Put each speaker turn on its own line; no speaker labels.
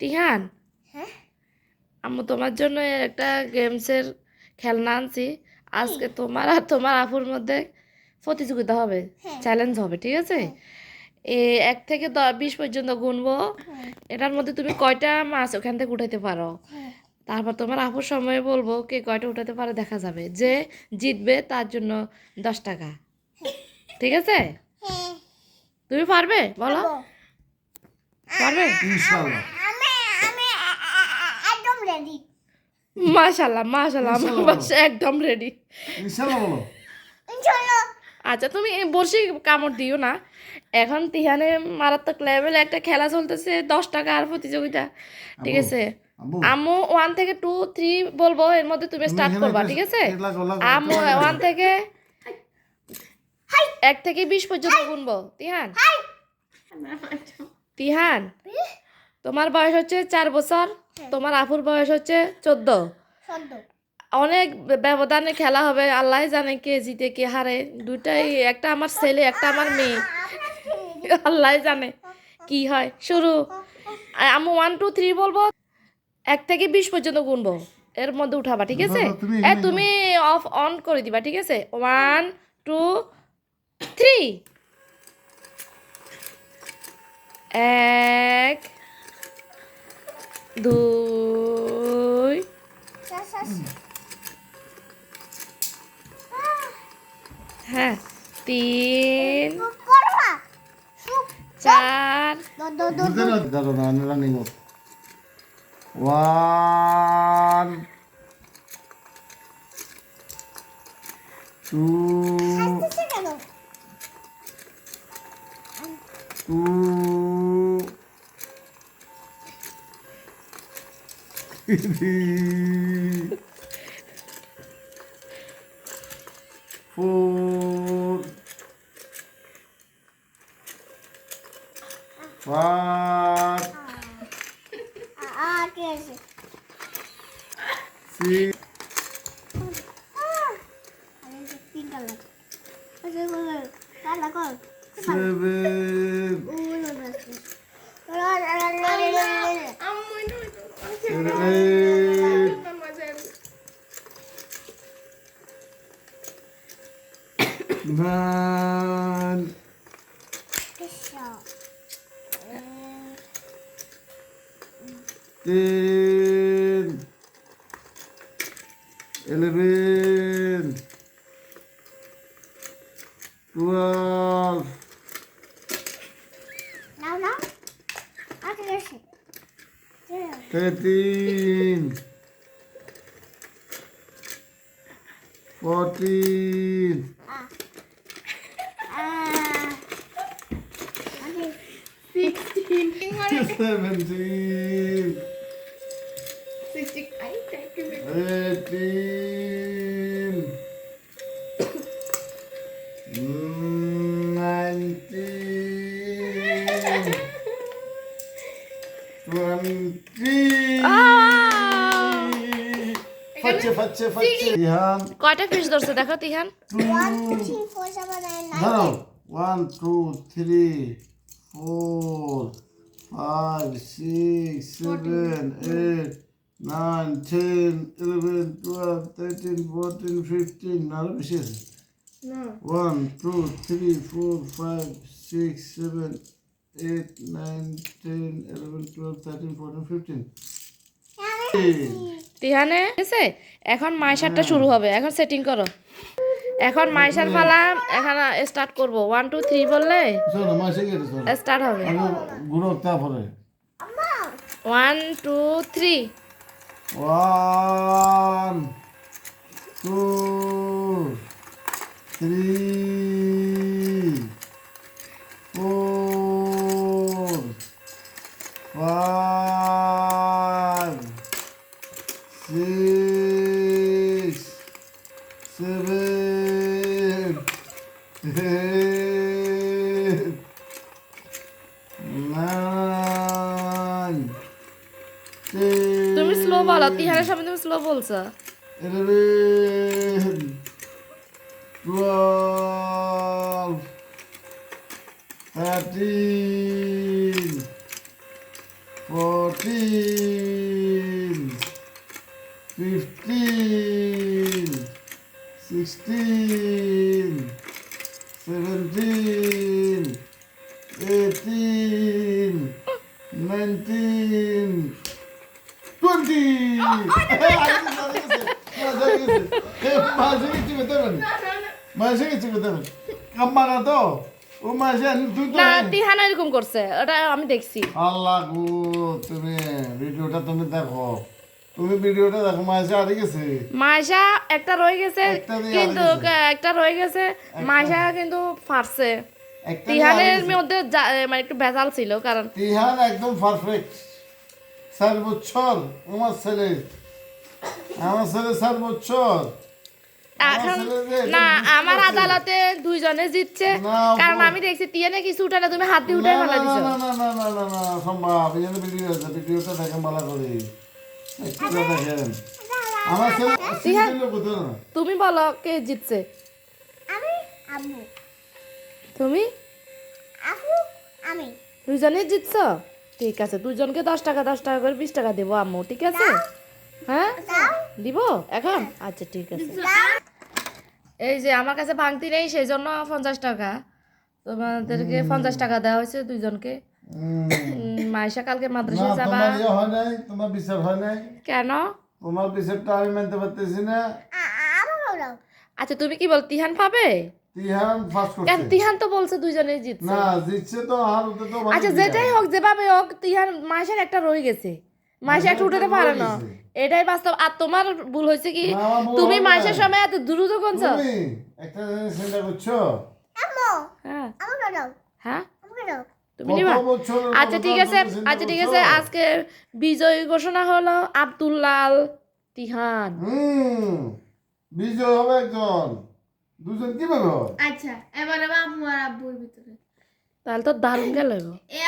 তিহান,
হ্যাঁ
আম্মু তোমার জন্য একটা গেমসের খেলনা আনছি। আজকে তোমার আর তোমার আপুর মধ্যে প্রতিযোগিতা হবে,
হ্যাঁ
চ্যালেঞ্জ হবে, ঠিক আছে?
হ্যাঁ
1 থেকে 20 পর্যন্ত গুনবো।
হ্যাঁ
এটার মধ্যে তুমি কয়টা মাছ ওখান থেকে উঠাইতে পারো,
হ্যাঁ
তারপর তোমার আপুর সময় বলবো কে কয়টা উঠাতে পারে, দেখা যাবে। যে জিতবে তার জন্য 10 টাকা, ঠিক আছে?
হ্যাঁ
তুমি পারবে, বলো।
খাবো।
পারবে?
ইনশাআল্লাহ।
আমি আমি একদম রেডি।
মাশাল্লাহ মাশাল্লাহ, আমার
ইনশাল্লাহ বলো।
বাচ্চা একদম রেডি।
ইনশাআল্লাহ বলো।
ইনশাআল্লাহ।
আচ্ছা, তুমি বসে কামড় দিও না। এখন তিহানে মারাত্মক লেভেলে একটা খেলা চলতেছে, 10 টাকা আর প্রতিযোগিতা, ঠিক
আব্বু,
আছে?
আব্বু
আম্মু 1 থেকে 2 3 বলবো, এর মধ্যে তুমি
তুমি
স্টার্ট
এখানে
করবা,
একটা
ঠিক আছে?
লাগো
আম্মু
একটা লাগো।
1 থেকে 20 পর্যন্ত গুনবো। তিহান, তোমার বয়স হচ্ছে 4 বছর, তোমার আপুর বয়স হচ্ছে 14।
সদ্য
অনেক ব্যবধানে খেলা হবে, আল্লাহ জানে কে জিতে কে হারে। দুটাই, একটা আমার ছেলে একটা আমার মেয়ে, আল্লাহ জানে কি হয়। শুরু। আমি 1 2 3 বলবো, 1 থেকে 20 পর্যন্ত গুনবো, এর মধ্যে উঠাবা, ঠিক আছে?
দাদা, তুমি এখানে
তুমি অফ অন করে দিবা, ঠিক আছে? 1 2 3। 1 2 হ্যাঁ 3
করবা সুপ
4
বুঝতে না দাদা না রানিং অফ 1 2
হাসতেছে কেন
2 3 4 5
কে আছে
6
আরে পিঙ্ক কালার আচ্ছা বলো কালা কর
7
উলো বাস
9 10 11 12
নাও নাও আচ্ছা গেছে
13 14 17 18 19 20 ইহান
কয়টা ফিস ধরছে দেখো তিহান।
1 2 3 4 7 8 9
দাঁড়াও 1 2 3 4 5 6 7 8 9 10 11 12 13 14 15 আরো বেশি আছে 1 2 3 4 5 6 7 8 9 10 11 12 13 14 15
তিহানে ঠিক আছে? এখন মাইশারটা শুরু হবে, এখন সেটিং করো। এখন মাইশার পালা, এখন স্টার্ট করব। 1 2 3 বললে
শোনো মাসে গেছে শোনো
স্টার্ট হবে।
আমি গুরু তারপরে
1 2 3
1 2 3 4 5 6 7 8 9
তুমি স্লো বলো, তিহানের সামনে তুমি স্লো বলছো।
11 12 13 14, 15, 16, 17, 18, 19, 20! মাসে কিছু করতে পারি কাম্মা না তো ও মাসে তুই তো
না তিহান এরকম করছে ওটা আমি দেখছি
আল্লাহ গো তুমি ভিডিওটা তুমি দেখো তুমি ভিডিওটা দেখো মাসে হারিয়ে গেছে
মাইশা একটা রয়ে গেছে
একটা দিয়ে
কিন্তু
হারিয়ে
একটা রয়ে গেছে মাইশা কিন্তু পারছে
একটা
তিহানের মধ্যে মানে একটু ভেজাল ছিল কারণ
তিহান একদম পারফেক্ট 4 বছর আমার ছেলে 4 বছর
এখন
ছেলে যে এটা
না
বুঝতে
আমার
পারছে।
আদালতে দুইজনে জিতছে
না,
কারণ
আপু।
আমি দেখছি তিয়ানে কিছু উঠালে তুমি হাত দিয়ে
না
উঠে
না
ফেলা
না
দিছো
না না না না না না সম্ভব এই ভিডিও আছে ভিডিওটা দেখেন ভালো করে একটু দেখেন আমার ছেলে সিজন কোথাও না
তুমি বলো কে জিতছে
আমি আম্মু
তুমি
আপু আমি
দুইজনে জিতছো ঠিক আছে দুইজনকে 10 টাকা করে 20 টাকা দেবো আম্মু ঠিক আছে হ্যাঁ দিব এখন আচ্ছা ঠিক আছে এই যে আমার কাছে ভাঙতি নেই সেই জন্য 50 টাকা তোমাদেরকে 50 টাকা দেওয়া হয়েছে দুইজনকে মাইশা কালকে
না
মাদ্রাসায় যাবা
তোমার ইয়ে হয় নাই তোমার বিচার হয় নাই
কেন
তোমার বিচারটা আমি মানতে পারতেছি না
আমার দাও
আচ্ছা তুমি কি বল তিহান পাবে
তিহান ফার্স্ট
কেন
করছে
তিহান তো বলছে দুইজনেই জিতছে
না জিতছে তো আর ওতে তো
আচ্ছা যেটাই হোক যেভাবে হোক তিহান মাইশার একটা রয়ে গেছে মাইশা একটু উঠাতে পারে না এটাই বাস্তব আর তোমার ভুল হয়েছে কি
না, আমার ভুল
তুমি
হয়
মাইশার
নাই।
সময় এত দ্রুত কোনছো
তুমি একটা জিনিস চিন্তা করছো
আম্মু
হ্যাঁ
আমার দাও
হ্যাঁ
আমাকে দাও
তুমি নিবা
কত বছরের
আচ্ছা ঠিক
কথা
আছে
তুমি চিন্তা
আচ্ছা ঠিক আছে
করছো?
আজকে বিজয়ী ঘোষণা হলো আব্দুল্লাল তিহান
বিজয় হবে একজন দুজন কিভাবে হয়
আচ্ছা এবার আম্মু আর আব্বুর ভিতরে
তাহলে তো দারুণ গেল
এ